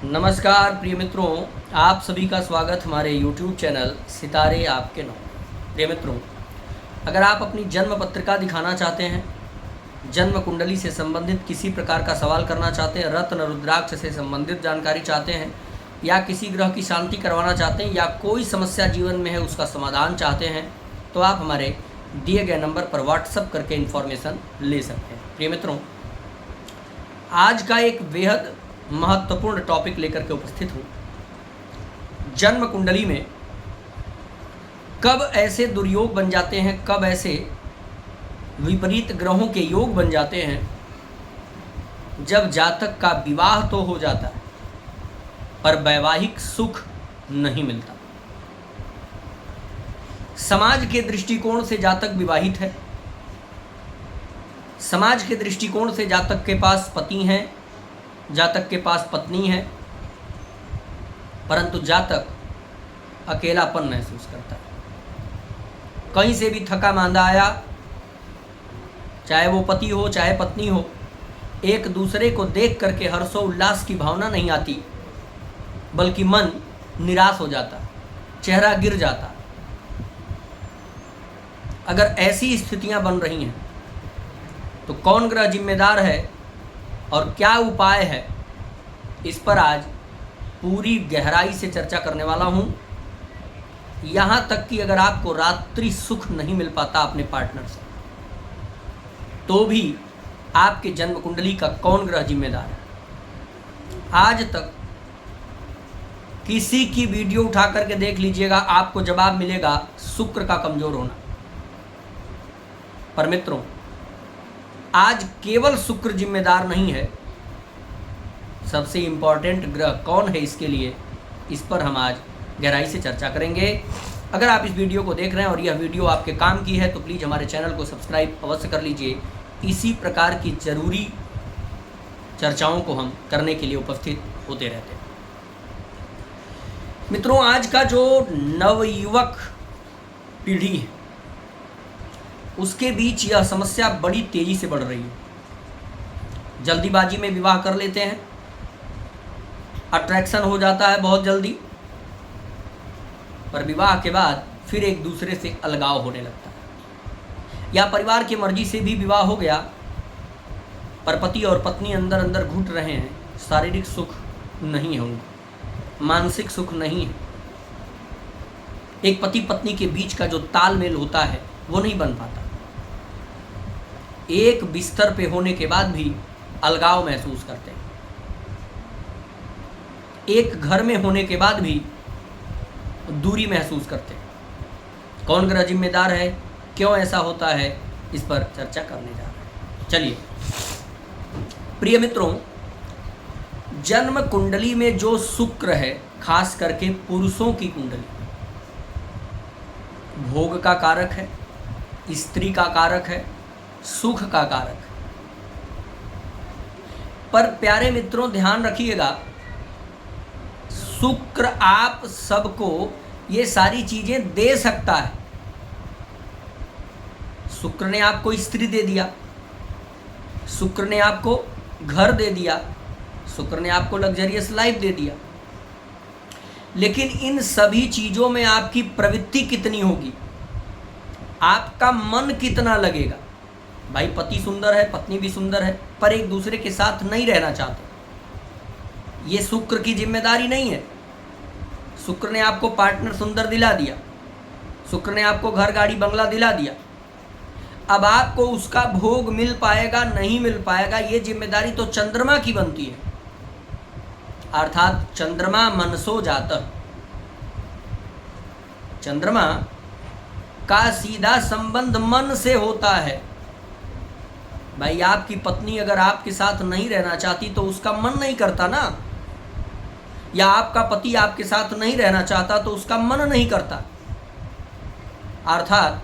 नमस्कार प्रिय मित्रों, आप सभी का स्वागत हमारे YouTube चैनल सितारे आपके नाम। प्रिय मित्रों, अगर आप अपनी जन्म पत्रिका दिखाना चाहते हैं, जन्म कुंडली से संबंधित किसी प्रकार का सवाल करना चाहते हैं, रत्न रुद्राक्ष से संबंधित जानकारी चाहते हैं, या किसी ग्रह की शांति करवाना चाहते हैं, या कोई समस्या जीवन में है उसका समाधान चाहते हैं, तो आप हमारे दिए गए नंबर पर व्हाट्सअप करके इन्फॉर्मेशन ले सकते हैं। प्रिय मित्रों, आज का एक बेहद महत्वपूर्ण टॉपिक लेकर के उपस्थित हूँ। जन्म कुंडली में कब ऐसे दुर्योग बन जाते हैं, कब ऐसे विपरीत ग्रहों के योग बन जाते हैं जब जातक का विवाह तो हो जाता है पर वैवाहिक सुख नहीं मिलता। समाज के दृष्टिकोण से जातक विवाहित है, समाज के दृष्टिकोण से जातक के पास पति हैं, जातक के पास पत्नी है, परंतु जातक अकेलापन महसूस करता है। कहीं से भी थका मांदा आया, चाहे वो पति हो चाहे पत्नी हो, एक दूसरे को देख करके हर्षोल्लास की भावना नहीं आती, बल्कि मन निराश हो जाता, चेहरा गिर जाता। अगर ऐसी स्थितियां बन रही हैं तो कौन ग्रह जिम्मेदार है और क्या उपाय है, इस पर आज पूरी गहराई से चर्चा करने वाला हूँ। यहाँ तक कि अगर आपको रात्रि सुख नहीं मिल पाता अपने पार्टनर से, तो भी आपके जन्म कुंडली का कौन ग्रह जिम्मेदार है। आज तक किसी की वीडियो उठा करके देख लीजिएगा, आपको जवाब मिलेगा शुक्र का कमजोर होना। पर मित्रों, आज केवल शुक्र जिम्मेदार नहीं है, सबसे इंपॉर्टेंट ग्रह कौन है इसके लिए, इस पर हम आज गहराई से चर्चा करेंगे। अगर आप इस वीडियो को देख रहे हैं और यह वीडियो आपके काम की है तो प्लीज़ हमारे चैनल को सब्सक्राइब अवश्य कर लीजिए। इसी प्रकार की जरूरी चर्चाओं को हम करने के लिए उपस्थित होते रहते हैं। मित्रों, आज का जो नवयुवक पीढ़ी है उसके बीच यह समस्या बड़ी तेजी से बढ़ रही है। जल्दीबाजी में विवाह कर लेते हैं, अट्रैक्शन हो जाता है बहुत जल्दी, पर विवाह के बाद फिर एक दूसरे से अलगाव होने लगता है। या परिवार की मर्जी से भी विवाह हो गया, पर पति और पत्नी अंदर अंदर घुट रहे हैं, शारीरिक सुख नहीं है उनको, मानसिक सुख नहीं है। एक पति पत्नी के बीच का जो तालमेल होता है वो नहीं बन पाता। एक बिस्तर पे होने के बाद भी अलगाव महसूस करते हैं, एक घर में होने के बाद भी दूरी महसूस करते हैं। कौन ग्रह जिम्मेदार है, क्यों ऐसा होता है, इस पर चर्चा करने जा रहे हैं। चलिए प्रिय मित्रों, जन्म कुंडली में जो शुक्र है, खास करके पुरुषों की कुंडली, भोग का कारक है, स्त्री का कारक है, सुख का कारक है। पर प्यारे मित्रों, ध्यान रखिएगा, शुक्र आप सबको ये सारी चीजें दे सकता है। शुक्र ने आपको स्त्री दे दिया, शुक्र ने आपको घर दे दिया, शुक्र ने आपको लग्जरियस लाइफ दे दिया, लेकिन इन सभी चीजों में आपकी प्रवृत्ति कितनी होगी, आपका मन कितना लगेगा। भाई, पति सुंदर है, पत्नी भी सुंदर है, पर एक दूसरे के साथ नहीं रहना चाहते, ये शुक्र की जिम्मेदारी नहीं है। शुक्र ने आपको पार्टनर सुंदर दिला दिया, शुक्र ने आपको घर गाड़ी बंगला दिला दिया, अब आपको उसका भोग मिल पाएगा नहीं मिल पाएगा, ये जिम्मेदारी तो चंद्रमा की बनती है। अर्थात चंद्रमा मनसो जातः, चंद्रमा का सीधा संबंध मन से होता है। भाई, आपकी पत्नी अगर आपके साथ नहीं रहना चाहती तो उसका मन नहीं करता ना, या आपका पति आपके साथ नहीं रहना चाहता तो उसका मन नहीं करता। अर्थात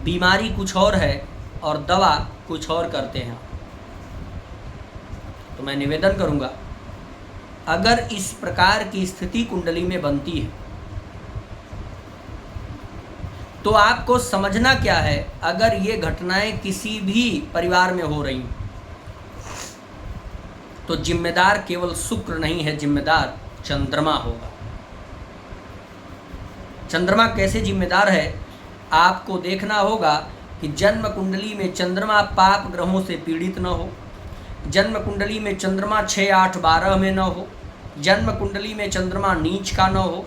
बीमारी कुछ और है और दवा कुछ और करते हैं। तो मैं निवेदन करूंगा, अगर इस प्रकार की स्थिति कुंडली में बनती है तो आपको समझना क्या है। अगर ये घटनाएं किसी भी परिवार में हो रही, तो जिम्मेदार केवल शुक्र नहीं है, जिम्मेदार चंद्रमा होगा। चंद्रमा कैसे जिम्मेदार है, आपको देखना होगा कि जन्म कुंडली में चंद्रमा पाप ग्रहों से पीड़ित न हो, जन्म कुंडली में चंद्रमा 6, 8, 12 में न हो, जन्म कुंडली में चंद्रमा नीच का न हो,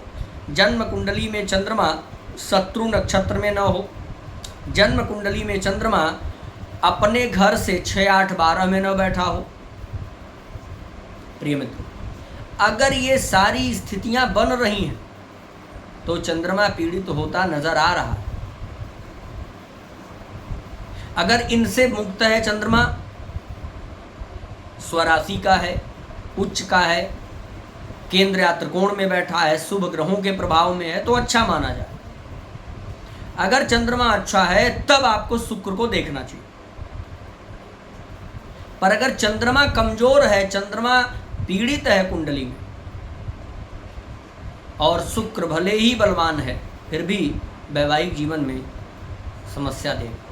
जन्म कुंडली में चंद्रमा शत्रु नक्षत्र में न हो, जन्म कुंडली में चंद्रमा अपने घर से 6, 8, 12 में न बैठा हो। प्रिय मित्रों, अगर ये सारी स्थितियां बन रही हैं तो चंद्रमा पीड़ित होता नजर आ रहा है। अगर इनसे मुक्त है, चंद्रमा स्वराशि का है, उच्च का है, केंद्र या त्रिकोण में बैठा है, शुभ ग्रहों के प्रभाव में है, तो अच्छा माना जाए। अगर चंद्रमा अच्छा है तब आपको शुक्र को देखना चाहिए। पर अगर चंद्रमा कमजोर है, चंद्रमा पीड़ित है कुंडली में, और शुक्र भले ही बलवान है, फिर भी वैवाहिक जीवन में समस्या देगा,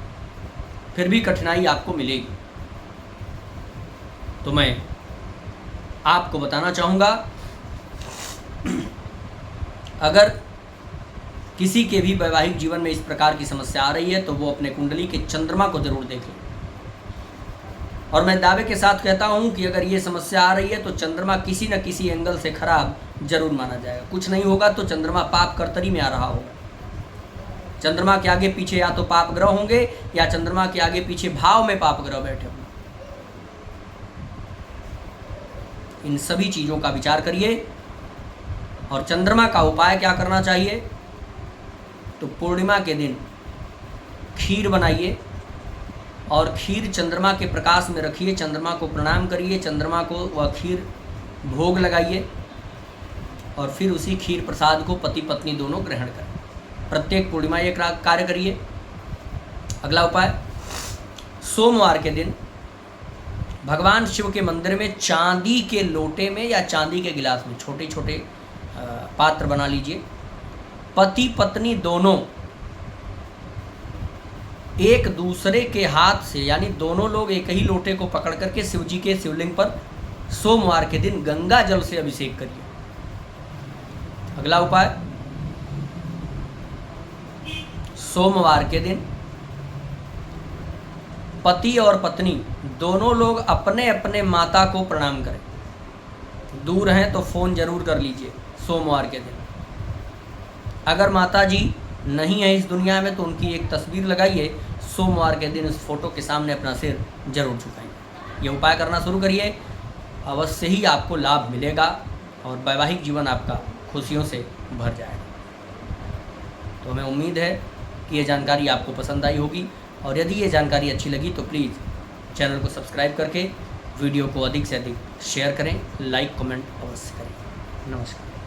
फिर भी कठिनाई आपको मिलेगी। तो मैं आपको बताना चाहूँगा, अगर किसी के भी वैवाहिक जीवन में इस प्रकार की समस्या आ रही है तो वो अपने कुंडली के चंद्रमा को जरूर देख लें। और मैं दावे के साथ कहता हूँ कि अगर ये समस्या आ रही है तो चंद्रमा किसी न किसी एंगल से खराब जरूर माना जाएगा। कुछ नहीं होगा तो चंद्रमा पाप कर्तरी में आ रहा होगा। चंद्रमा के आगे पीछे या तो पाप ग्रह होंगे या चंद्रमा के आगे पीछे भाव में पाप ग्रह बैठे होंगे। इन सभी चीज़ों का विचार करिए। और चंद्रमा का उपाय क्या करना चाहिए, तो पूर्णिमा के दिन खीर बनाइए और खीर चंद्रमा के प्रकाश में रखिए, चंद्रमा को प्रणाम करिए, चंद्रमा को वह खीर भोग लगाइए और फिर उसी खीर प्रसाद को पति पत्नी दोनों ग्रहण करें। प्रत्येक पूर्णिमा ये कार्य करिए। अगला उपाय, सोमवार के दिन भगवान शिव के मंदिर में चांदी के लोटे में या चांदी के गिलास में छोटे छोटे पात्र बना लीजिए। पति पत्नी दोनों एक दूसरे के हाथ से, यानी दोनों लोग एक ही लोटे को पकड़ करके शिव जी के शिवलिंग पर सोमवार के दिन गंगा जल से अभिषेक करिए। अगला उपाय, सोमवार के दिन पति और पत्नी दोनों लोग अपने अपने माता को प्रणाम करें। दूर हैं तो फ़ोन जरूर कर लीजिए सोमवार के दिन। अगर माता जी नहीं है इस दुनिया में तो उनकी एक तस्वीर लगाइए, सोमवार के दिन उस फोटो के सामने अपना सिर जरूर झुकाइए। ये उपाय करना शुरू करिए, अवश्य ही आपको लाभ मिलेगा और वैवाहिक जीवन आपका खुशियों से भर जाएगा। तो हमें उम्मीद है कि ये जानकारी आपको पसंद आई होगी, और यदि ये जानकारी अच्छी लगी तो प्लीज़ चैनल को सब्सक्राइब करके वीडियो को अधिक से अधिक शेयर करें, लाइक कमेंट अवश्य करें। नमस्कार।